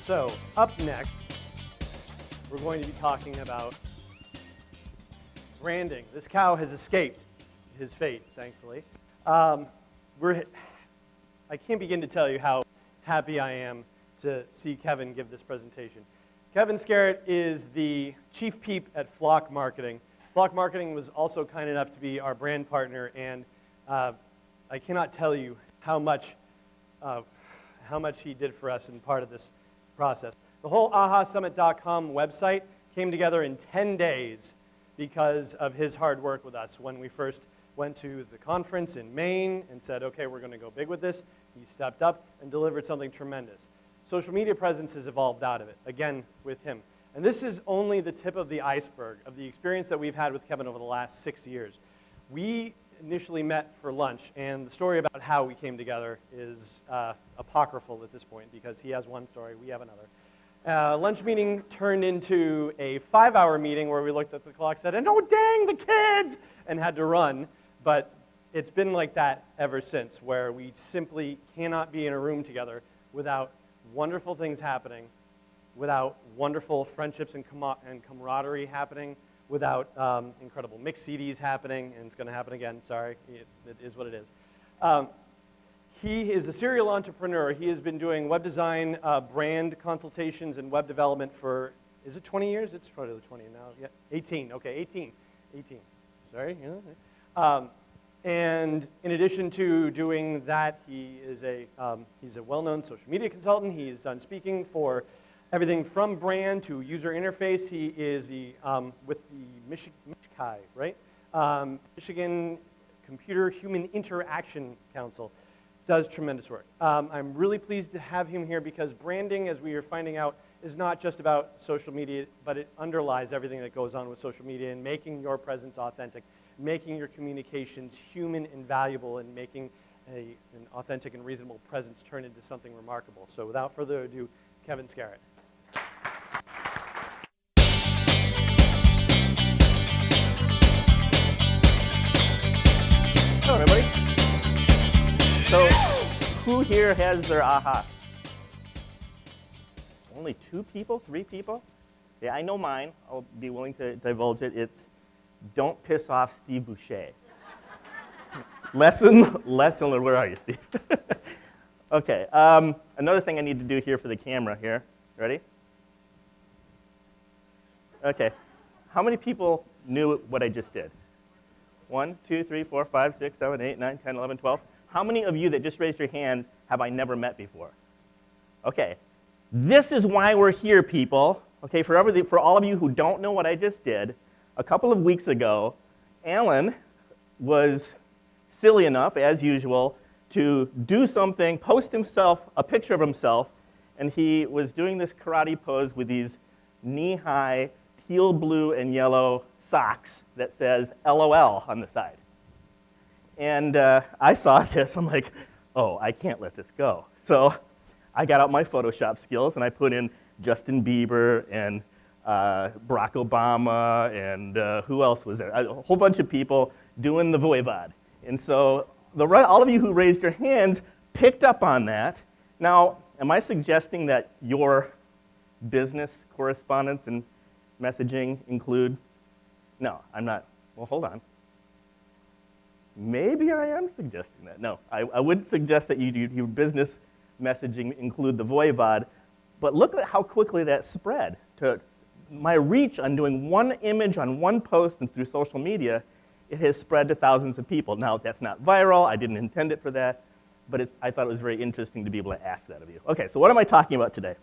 So, up next, we're going to be talking about branding. This cow has escaped his fate, thankfully. I can't begin to tell you how happy I am to see Kevin give this presentation. Kevin Skarritt is the chief peep at Flock Marketing. Flock Marketing was also kind enough to be our brand partner, and I cannot tell you how much he did for us in part of this process. The whole ahasummit.com website came together in 10 days because of his hard work with us. When we first went to the conference in Maine and said, okay, we're going to go big with this, he stepped up and delivered something tremendous. Social media presence has evolved out of it, again, with him. And this is only the tip of the iceberg of the experience that we've had with Kevin over the last 6 years. We initially met for lunch, and the story about how we came together is apocryphal at this point because he has one story, we have another. Lunch meeting turned into a 5-hour meeting where we looked at the clock, said, and oh dang, the kids, and had to run. But it's been like that ever since, where we simply cannot be in a room together without wonderful things happening, without wonderful friendships and camaraderie happening, without incredible mix CDs happening, and it's going to happen again, sorry, it is what it is. He is a serial entrepreneur. He has been doing web design, brand consultations, and web development for, is it 20 years? It's probably 20 now, yeah, 18, okay, 18, sorry. And in addition to doing that, he's a well-known social media consultant. He's done speaking for everything from brand to user interface. He is with the MICHI, right? Michigan Computer Human Interaction Council. Does tremendous work. I'm really pleased to have him here because branding, as we are finding out, is not just about social media, but it underlies everything that goes on with social media and making your presence authentic, making your communications human and valuable, and making an authentic and reasonable presence turn into something remarkable. So without further ado, Kevin Skarritt. Hello, everybody. So, who here has their aha? Only 2 people? 3 people? Yeah, I know mine. I'll be willing to divulge it. It's don't piss off Steve Boucher. lesson learned. Where are you, Steve? Okay. Another thing I need to do here for the camera here. Ready? Okay. How many people knew what I just did? 1, 2, 3, 4, 5, 6, 7, 8, 9, 10, 11, 12. How many of you that just raised your hand have I never met before? Okay. This is why we're here, people. Okay, for all of you who don't know what I just did, a couple of weeks ago, Alan was silly enough, as usual, to do something, post himself, a picture of himself, and he was doing this karate pose with these knee-high teal blue and yellow socks that says LOL on the side. And I saw this, I'm like, oh, I can't let this go. So I got out my Photoshop skills and I put in Justin Bieber and Barack Obama and who else was there? A whole bunch of people doing the voivod. And so all of you who raised your hands picked up on that. Now, am I suggesting that your business correspondence and messaging include? No, I'm not. Well, hold on. Maybe I am suggesting that. No, I would suggest that your business messaging include the voivod, but look at how quickly that spread. To my reach on doing one image on one post and through social media, it has spread to thousands of people. Now, that's not viral. I didn't intend it for that, but I thought it was very interesting to be able to ask that of you. Okay, so what am I talking about today?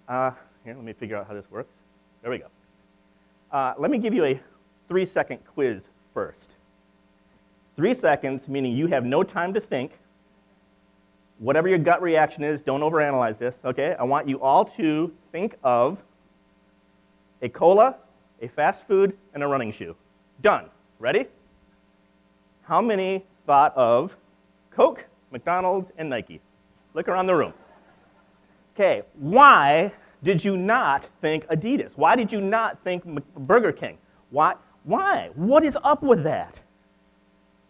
Here, let me figure out how this works. There we go. Let me give you a 3-second quiz first. 3 seconds, meaning you have no time to think. Whatever your gut reaction is, don't overanalyze this, okay? I want you all to think of a cola, a fast food, and a running shoe. Done. Ready? How many thought of Coke, McDonald's, and Nike? Look around the room. Okay, why did you not think Adidas? Why did you not think Burger King? Why? What is up with that?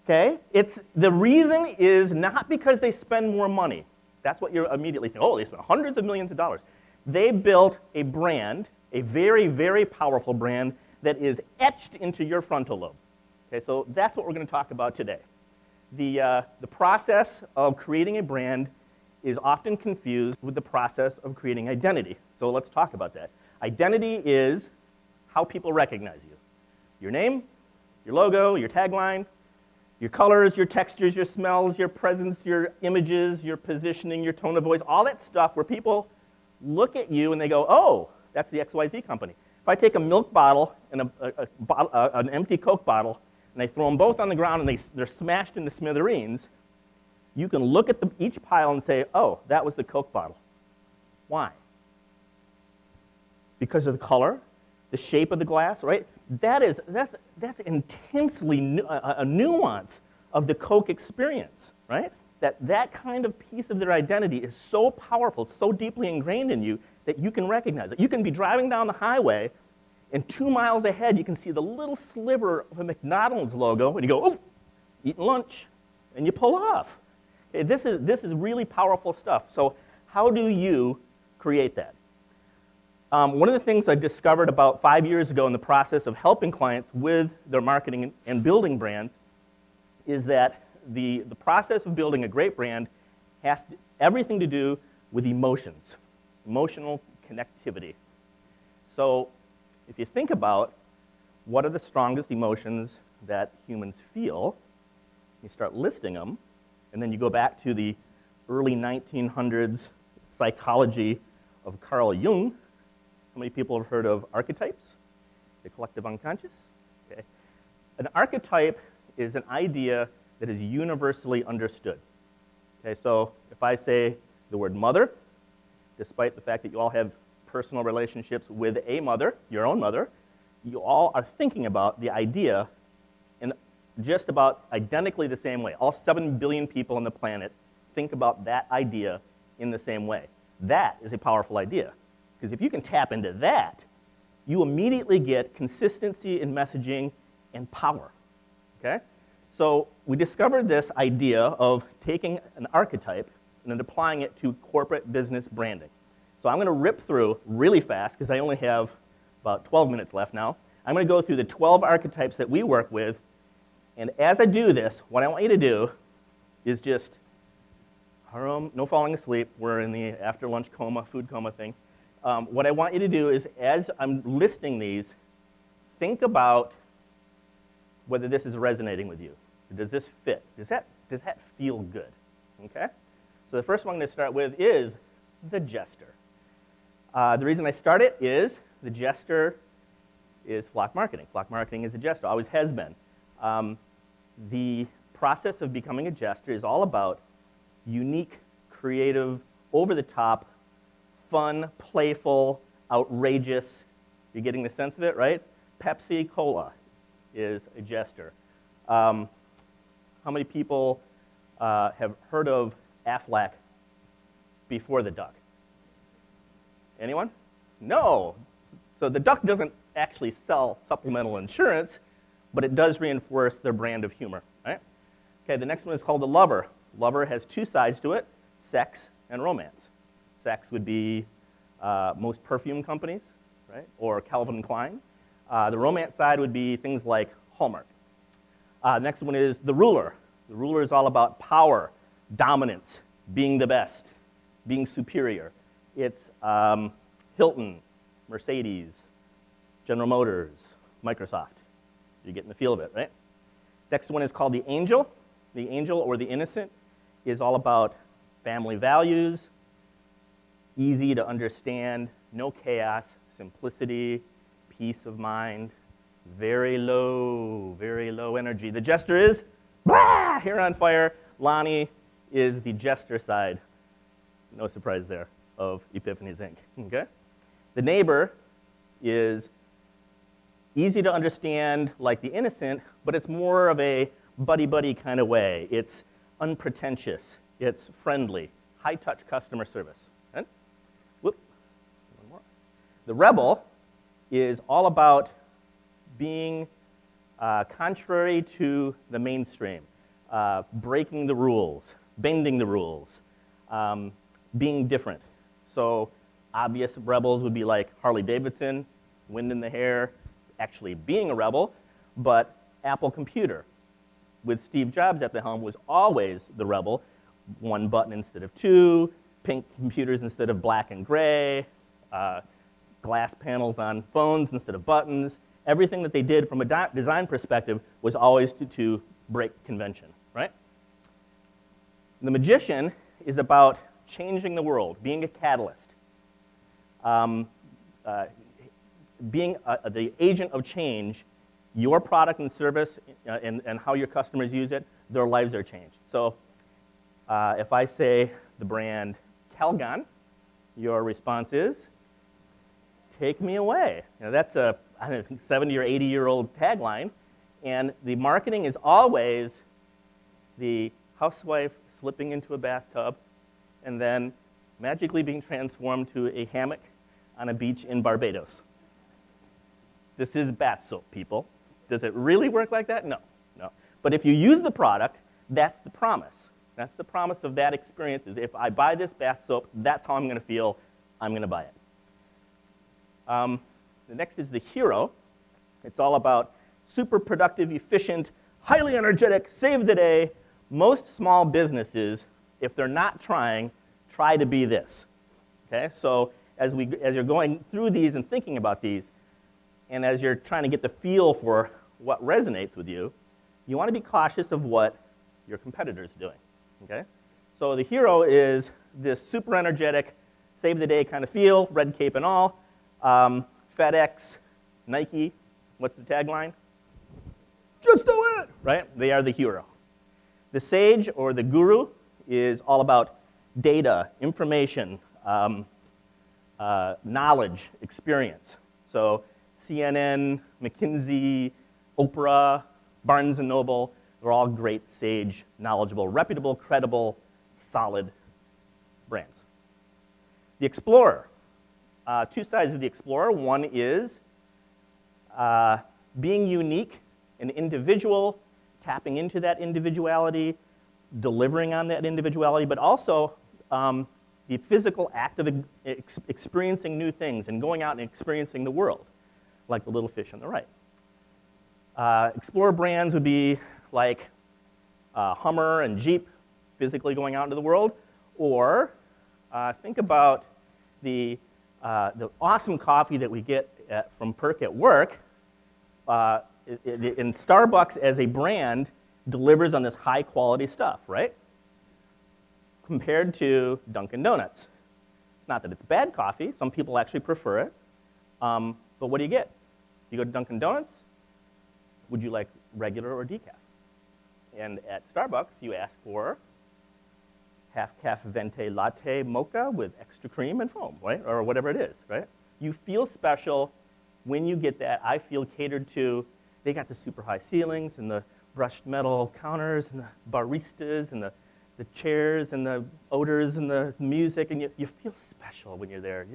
Okay? The reason is not because they spend more money. That's what you're immediately thinking. Oh, they spent hundreds of millions of dollars. They built a brand, a very, very powerful brand that is etched into your frontal lobe. Okay, so that's what we're going to talk about today. The process of creating a brand is often confused with the process of creating identity. So let's talk about that. Identity is how people recognize you. Your name, your logo, your tagline, your colors, your textures, your smells, your presence, your images, your positioning, your tone of voice, all that stuff where people look at you and they go, oh, that's the XYZ company. If I take a milk bottle and an empty Coke bottle and I throw them both on the ground and they're smashed into smithereens, you can look at each pile and say, oh, that was the Coke bottle. Why? Because of the color, the shape of the glass, right? That's intensely a nuance of the Coke experience, right? That kind of piece of their identity is so powerful, so deeply ingrained in you that you can recognize it. You can be driving down the highway, and 2 miles ahead, you can see the little sliver of a McDonald's logo, and you go, oh, eating lunch, and you pull off. Okay, this is really powerful stuff. So how do you create that? One of the things I discovered about 5 years ago in the process of helping clients with their marketing and building brands is that the process of building a great brand has everything to do with emotions, emotional connectivity. So if you think about what are the strongest emotions that humans feel, you start listing them, and then you go back to the early 1900s psychology of Carl Jung. How many people have heard of archetypes? The collective unconscious? Okay. An archetype is an idea that is universally understood. Okay, so if I say the word mother, despite the fact that you all have personal relationships with a mother, your own mother, you all are thinking about the idea in just about identically the same way. All 7 billion people on the planet think about that idea in the same way. That is a powerful idea. Because if you can tap into that, you immediately get consistency in messaging and power. Okay? So we discovered this idea of taking an archetype and then applying it to corporate business branding. So I'm going to rip through really fast, because I only have about 12 minutes left now. I'm going to go through the 12 archetypes that we work with. And as I do this, what I want you to do is just, no falling asleep. We're in the after lunch coma, food coma thing. What I want you to do is, as I'm listing these, think about whether this is resonating with you. Does this fit? Does that feel good? Okay? So the first one I'm going to start with is the jester. The reason I start it is the jester is flock marketing. Flock marketing is a jester, always has been. The process of becoming a jester is all about unique, creative, over-the-top, fun, playful, outrageous. You're getting the sense of it, right? Pepsi Cola is a jester. How many people have heard of Aflac before the duck? Anyone? No. So the duck doesn't actually sell supplemental insurance, but it does reinforce their brand of humor, right? Okay, the next one is called the lover. Lover has 2 sides to it, sex and romance. Sex would be most perfume companies, right? Or Calvin Klein. The romance side would be things like Hallmark. Next one is the ruler. The ruler is all about power, dominance, being the best, being superior. It's Hilton, Mercedes, General Motors, Microsoft. You're getting the feel of it, right? Next one is called the angel. The angel, or the innocent, is all about family values, easy to understand, no chaos, simplicity, peace of mind, very low energy. The jester is, blah, hair on fire. Lonnie is the jester side, no surprise there, of Epiphanies Inc., okay? The neighbor is easy to understand like the innocent, but it's more of a buddy-buddy kind of way. It's unpretentious. It's friendly. High-touch customer service. And, whoop, one more. The rebel is all about being contrary to the mainstream, breaking the rules, bending the rules, being different. So obvious rebels would be like Harley Davidson, wind in the hair, actually being a rebel, but Apple Computer with Steve Jobs at the helm was always the rebel. One button instead of two, pink computers instead of black and gray, glass panels on phones instead of buttons. Everything that they did from a design perspective was always to break convention, right? The Magician is about changing the world, being a catalyst, being the agent of change. Your product and service and how your customers use it, their lives are changed. So if I say the brand Calgon, your response is, take me away. You know, that's a, I don't know, 70 or 80-year-old tagline, and the marketing is always the housewife slipping into a bathtub and then magically being transformed to a hammock on a beach in Barbados. This is bath soap, people. Does it really work like that? No, no. But if you use the product, that's the promise. That's the promise of that experience is if I buy this bath soap, that's how I'm going to feel. I'm going to buy it. The next is the hero. It's all about super productive, efficient, highly energetic, save the day. Most small businesses, if they're not trying, try to be this. Okay? So as you're going through these and thinking about these, and as you're trying to get the feel for what resonates with you, you want to be cautious of what your competitor's doing. Okay? So the hero is this super energetic, save the day kind of feel, red cape and all. FedEx, Nike, what's the tagline? Just do it! Right? They are the hero. The sage or the guru is all about data, information, knowledge, experience. So CNN, McKinsey, Oprah, Barnes & Noble, they're all great, sage, knowledgeable, reputable, credible, solid brands. The explorer. Two sides of the explorer. One is being unique, an individual, tapping into that individuality, delivering on that individuality, but also the physical act of experiencing new things and going out and experiencing the world, like the little fish on the right. Explorer brands would be like Hummer and Jeep, physically going out into the world, or think about the awesome coffee that we get from Perk at work. In Starbucks as a brand delivers on this high quality stuff, right? Compared to Dunkin' Donuts. It's not that it's bad coffee. Some people actually prefer it. But what do you get? You go to Dunkin' Donuts, would you like regular or decaf? And at Starbucks, you ask for half-calf venti latte mocha with extra cream and foam, right? Or whatever it is, right? You feel special when you get that. I feel catered to. They got the super high ceilings and the brushed metal counters and the baristas and the chairs and the odors and the music, and you feel special when you're there.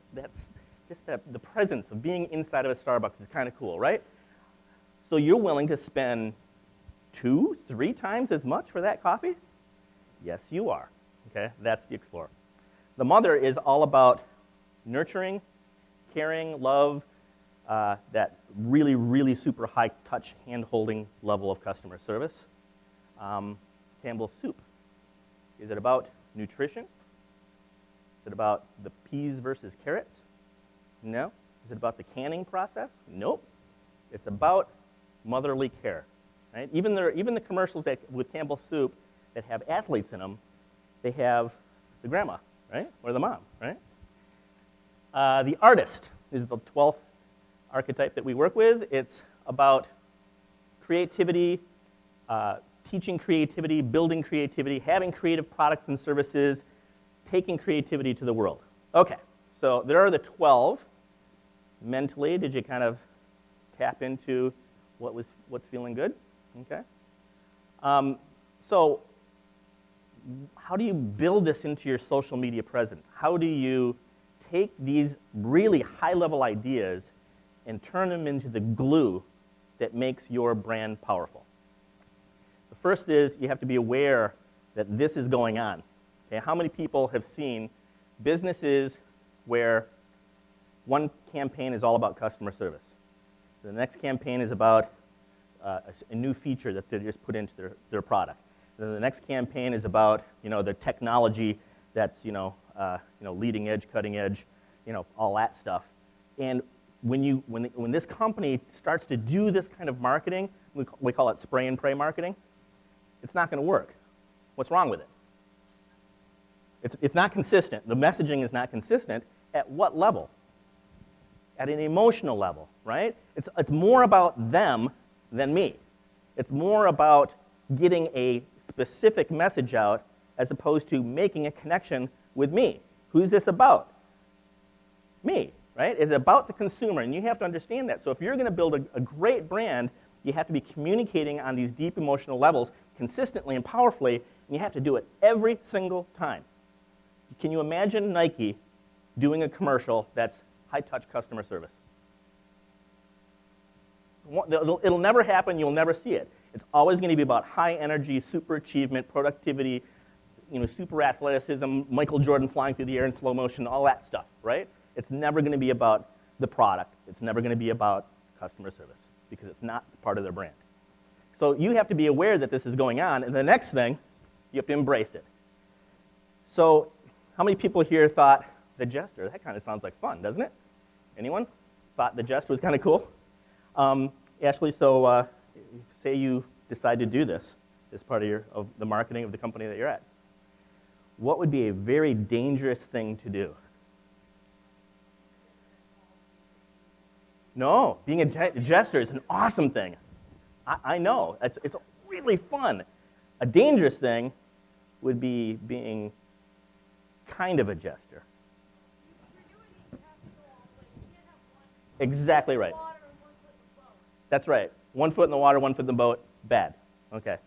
The presence of being inside of a Starbucks is kind of cool, right? So you're willing to spend 2-3 times as much for that coffee? Yes, you are. Okay, that's the explorer. The mother is all about nurturing, caring, love, that really, really super high touch, hand-holding level of customer service. Campbell's soup. Is it about nutrition? Is it about the peas versus carrots? No. Is it about the canning process? Nope. It's about motherly care. Right? Even the commercials with Campbell's soup that have athletes in them, they have the grandma, right? Or the mom, right? The artist is the 12th archetype that we work with. It's about creativity, teaching creativity, building creativity, having creative products and services, taking creativity to the world. Okay, so there are the 12. Mentally, did you kind of tap into what's feeling good? Okay. So how do you build this into your social media presence? How do you take these really high-level ideas and turn them into the glue that makes your brand powerful? The first is you have to be aware that this is going on. Okay, how many people have seen businesses where one campaign is all about customer service? The next campaign is about a new feature that they just put into their product. Then the next campaign is about their technology that's leading edge, cutting edge, all that stuff. And when this company starts to do this kind of marketing, we call it spray and pray marketing, it's not going to work. What's wrong with it? It's not consistent. The messaging is not consistent. At what level? At an emotional level, right? It's more about them than me. It's more about getting a specific message out as opposed to making a connection with me. Who's this about? Me, right? It's about the consumer, and you have to understand that. So if you're going to build a great brand, you have to be communicating on these deep emotional levels consistently and powerfully, and you have to do it every single time. Can you imagine Nike doing a commercial that's high-touch customer service? It'll never happen. You'll never see it. It's always going to be about high energy, super achievement, productivity, super athleticism, Michael Jordan flying through the air in slow motion, all that stuff, right? It's never going to be about the product. It's never going to be about customer service because it's not part of their brand. So you have to be aware that this is going on, and the next thing, you have to embrace it. So how many people here thought the Jester, that kind of sounds like fun, doesn't it? Anyone thought the Jester was kind of cool? Ashley, so say you decide to do this as part of the marketing of the company that you're at. What would be a very dangerous thing to do? No, being a jester is an awesome thing. I know, it's really fun. A dangerous thing would be being kind of a jester. Exactly right. That's right. 1 foot in the water, 1 foot in the boat, bad. Okay.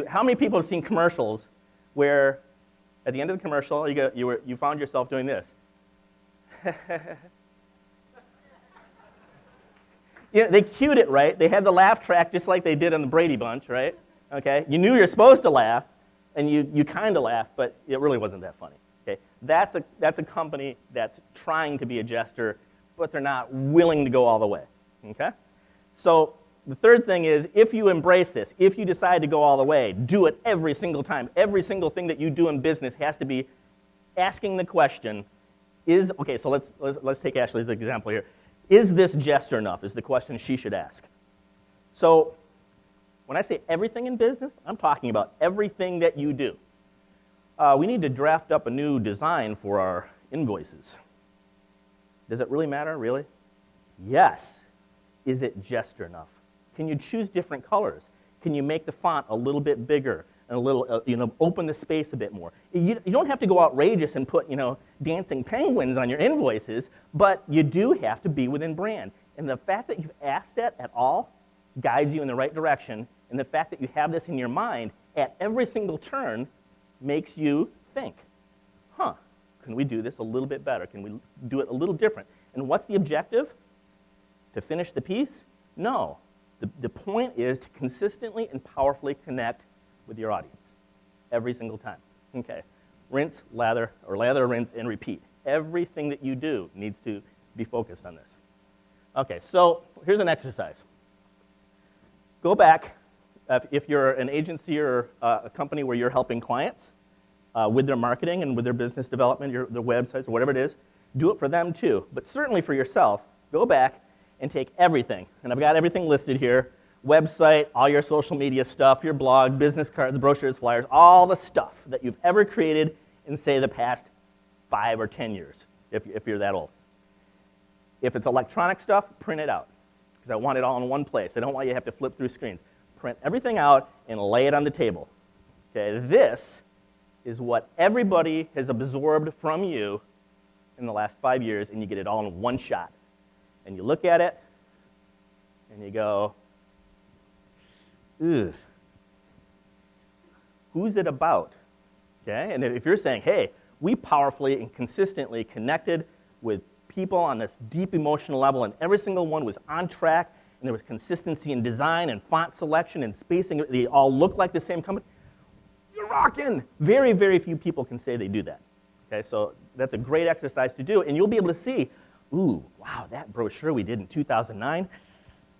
How many people have seen commercials where at the end of the commercial you found yourself doing this? They cued it right. They had the laugh track just like they did on the Brady Bunch, right? Okay. You knew you're supposed to laugh, and you kind of laughed, but it really wasn't that funny. Okay. That's a company that's trying to be a jester, but they're not willing to go all the way. Okay. So the third thing is, if you embrace this, if you decide to go all the way, do it every single time. Every single thing that you do in business has to be asking the question, okay, so let's take Ashley's example here. Is this jester enough is the question she should ask. So when I say everything in business, I'm talking about everything that you do. We need to draft up a new design for our invoices. Does it really matter, really? Yes. Is it jester enough? Can you choose different colors? Can you make the font a little bit bigger and a little, open the space a bit more? You don't have to go outrageous and put, dancing penguins on your invoices, but you do have to be within brand. And the fact that you've asked that at all guides you in the right direction, and the fact that you have this in your mind at every single turn makes you think, can we do this a little bit better? Can we do it a little different? And what's the objective? To finish the piece? No. The point is to consistently and powerfully connect with your audience every single time. Okay. Rinse, lather, rinse, and repeat. Everything that you do needs to be focused on this. Okay, so here's an exercise. Go back, if you're an agency or a company where you're helping clients with their marketing and with their business development, their websites, or whatever it is, do it for them too. But certainly for yourself, go back and take everything, and I've got everything listed here, website, all your social media stuff, your blog, business cards, brochures, flyers, all the stuff that you've ever created in, say, the past 5 or 10 years, if you're that old. If it's electronic stuff, print it out, because I want it all in one place. I don't want you to have to flip through screens. Print everything out and lay it on the table. Okay, this is what everybody has absorbed from you in the last 5 years, and you get it all in one shot. And you look at it, and you go, ugh. Who's it about? Okay, and if you're saying, hey, we powerfully and consistently connected with people on this deep emotional level, and every single one was on track, and there was consistency in design and font selection and spacing, they all look like the same company, you're rocking. Very, very few people can say they do that. Okay, so that's a great exercise to do, and you'll be able to see, ooh, wow, that brochure we did in 2009,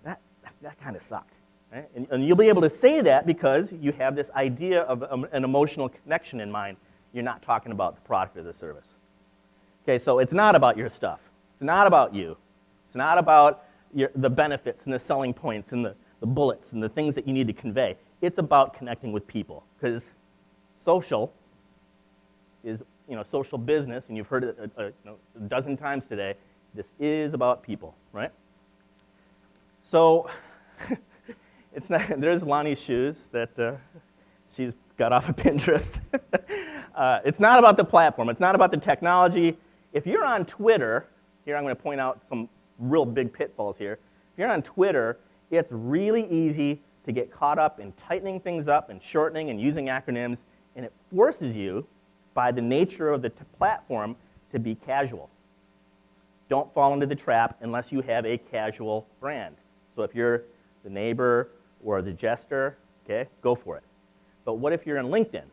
that kind of sucked. Right? And you'll be able to say that because you have this idea of an emotional connection in mind. You're not talking about the product or the service. Okay, so it's not about your stuff. It's not about you. It's not about the benefits and the selling points and the bullets and the things that you need to convey. It's about connecting with people, because social is, social business, and you've heard it a dozen times today. This is about people, right? So it's not. There's Lonnie's shoes that she's got off of Pinterest. It's not about the platform. It's not about the technology. If you're on Twitter, here I'm going to point out some real big pitfalls here. If you're on Twitter, it's really easy to get caught up in tightening things up and shortening and using acronyms, and it forces you, by the nature of the platform, to be casual. Don't fall into the trap unless you have a casual brand. So if you're the neighbor or the jester, okay, go for it. But what if you're in LinkedIn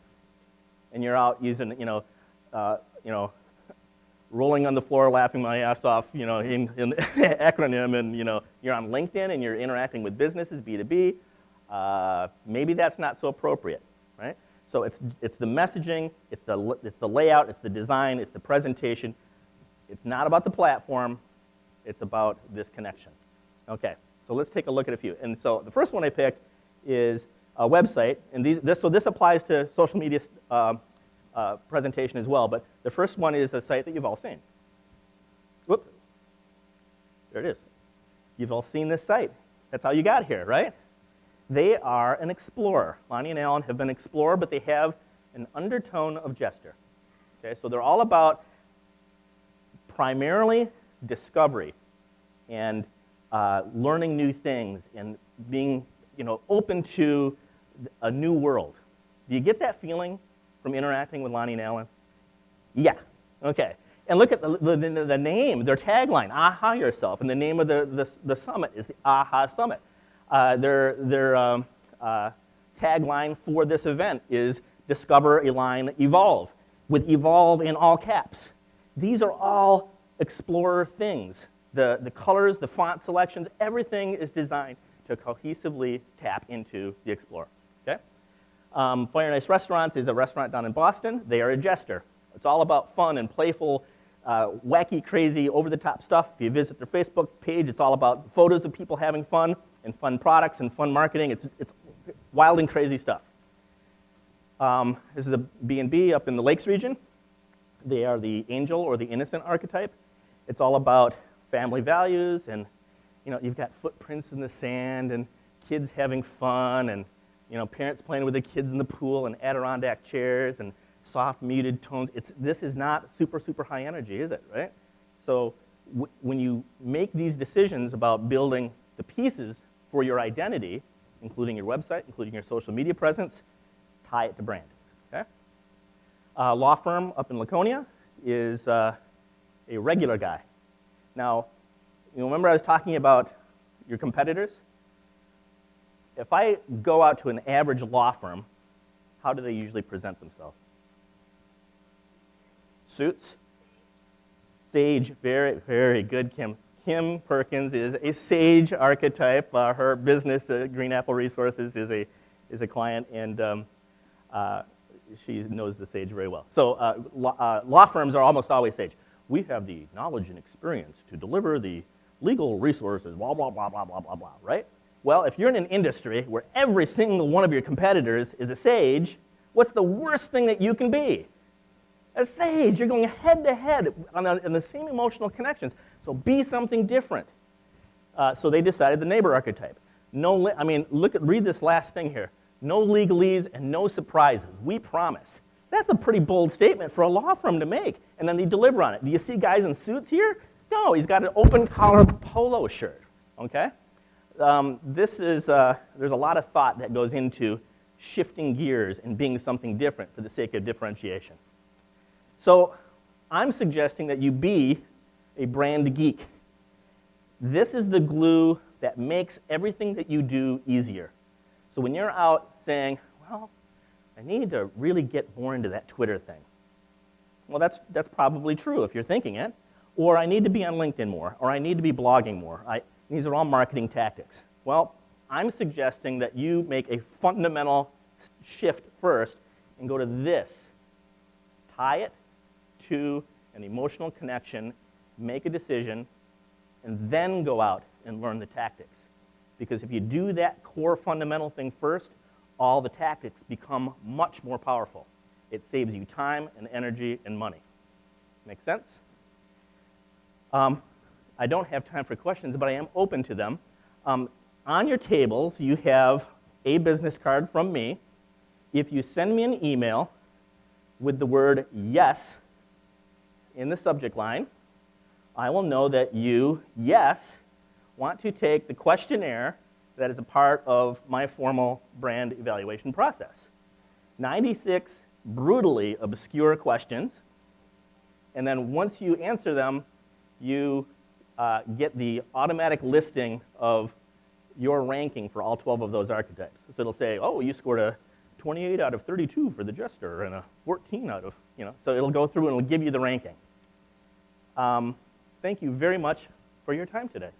and you're out using, rolling on the floor, laughing my ass off, in acronym, and you're on LinkedIn and you're interacting with businesses, B2B. Maybe that's not so appropriate, right? So it's the messaging, it's the layout, it's the design, it's the presentation. It's not about the platform. It's about this connection. Okay, so let's take a look at a few. And so the first one I picked is a website, and this applies to social media presentation as well, but the first one is a site that you've all seen. Whoop. There it is. You've all seen this site. That's how you got here, right? They are an explorer. Lonnie and Alan have been explorer, but they have an undertone of jester. Okay, so they're all about primarily discovery and learning new things and being, open to a new world. Do you get that feeling from interacting with Lonnie and Alan? Yeah. Okay. And look at the name, their tagline, Aha Yourself, and the name of the summit is the Aha Summit. Their tagline for this event is Discover, Align, Evolve, with evolve in all caps. These are all explorer things. The colors, the font selections, everything is designed to cohesively tap into the explorer. Okay? Fire and Ice Restaurants is a restaurant down in Boston. They are a jester. It's all about fun and playful, wacky, crazy, over-the-top stuff. If you visit their Facebook page, it's all about photos of people having fun and fun products and fun marketing. It's wild and crazy stuff. This is a B&B up in the Lakes region. They are the angel or the innocent archetype. It's all about family values, and you've got footprints in the sand and kids having fun, and parents playing with the kids in the pool and Adirondack chairs and soft muted tones. This is not super, super high energy, is it, right? So when you make these decisions about building the pieces for your identity, including your website, including your social media presence, tie it to brand, okay? Law firm up in Laconia is a regular guy. Now, remember I was talking about your competitors? If I go out to an average law firm, how do they usually present themselves? Suits? Sage, very, very good, Kim. Kim Perkins is a sage archetype. Her business, Green Apple Resources, is a client, and she knows the sage very well. So law firms are almost always sage. We have the knowledge and experience to deliver the legal resources, blah, blah, blah, blah, blah, blah, blah, right? Well, if you're in an industry where every single one of your competitors is a sage, what's the worst thing that you can be? A sage. You're going head to head on the same emotional connections. So be something different. So they decided the neighbor archetype. Read this last thing here. No legalese and no surprises. We promise. That's a pretty bold statement for a law firm to make, and then they deliver on it. Do you see guys in suits here? No, he's got an open collar polo shirt, okay? There's a lot of thought that goes into shifting gears and being something different for the sake of differentiation. So I'm suggesting that you be a brand geek. This is the glue that makes everything that you do easier. So when you're out saying, well, I need to really get more into that Twitter thing. Well, that's probably true if you're thinking it. Or I need to be on LinkedIn more, or I need to be blogging more. These are all marketing tactics. Well, I'm suggesting that you make a fundamental shift first and go to this. Tie it to an emotional connection, make a decision, and then go out and learn the tactics. Because if you do that core fundamental thing first, all the tactics become much more powerful. It saves you time and energy and money. Make sense? I don't have time for questions, but I am open to them. On your tables, you have a business card from me. If you send me an email with the word yes in the subject line, I will know that you, yes, want to take the questionnaire that is a part of my formal brand evaluation process. 96 brutally obscure questions, and then once you answer them, you get the automatic listing of your ranking for all 12 of those archetypes. So it'll say, oh, you scored a 28 out of 32 for the jester and a 14 out of, so it'll go through and it'll give you the ranking. Thank you very much for your time today.